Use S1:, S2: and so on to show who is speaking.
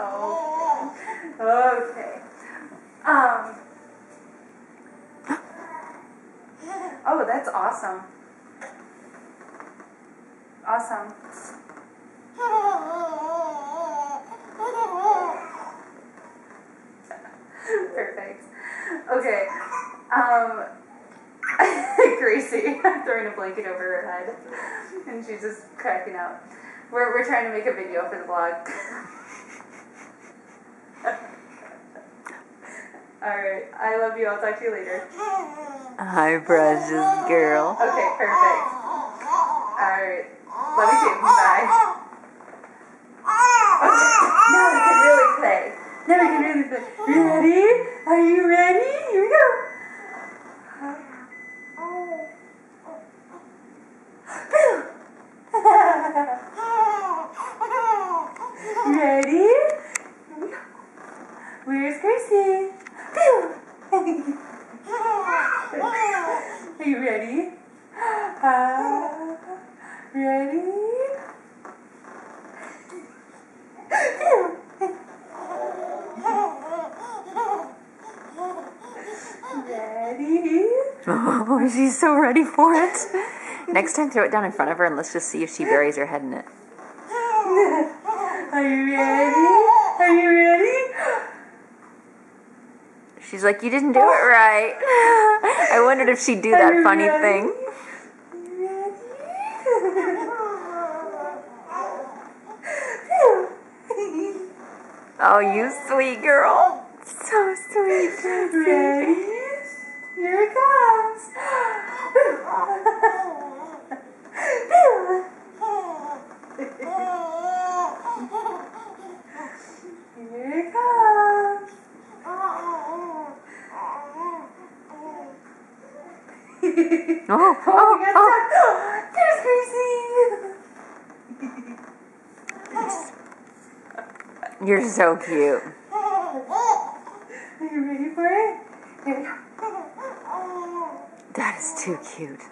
S1: Oh. Okay. Oh, that's awesome. Awesome. Perfect. Okay. Gracie throwing a blanket over her head, and she's just cracking up. We're trying to make a video for the blog. Alright, I love you. I'll talk to you later.
S2: Hi, precious girl.
S1: Okay, perfect. Alright. Love you too. Bye. Okay, now we can really play. Now we can really play. You ready? Are you ready? Here we go. Ready? Where's Gracie? Are you ready? Ready? Ready?
S2: Oh, she's so ready for it. Next time, throw it down in front of her and let's just see if she buries her head in it.
S1: Are you ready? Are you ready?
S2: She's like, you didn't do it right. I wondered if she'd do that funny thing. Oh, you sweet girl. So sweet.
S1: Ready? Here it comes. Here it comes.
S2: Oh.
S1: There's Gracie.
S2: You're so cute.
S1: Are you ready for it? Here we go.
S2: That is too cute.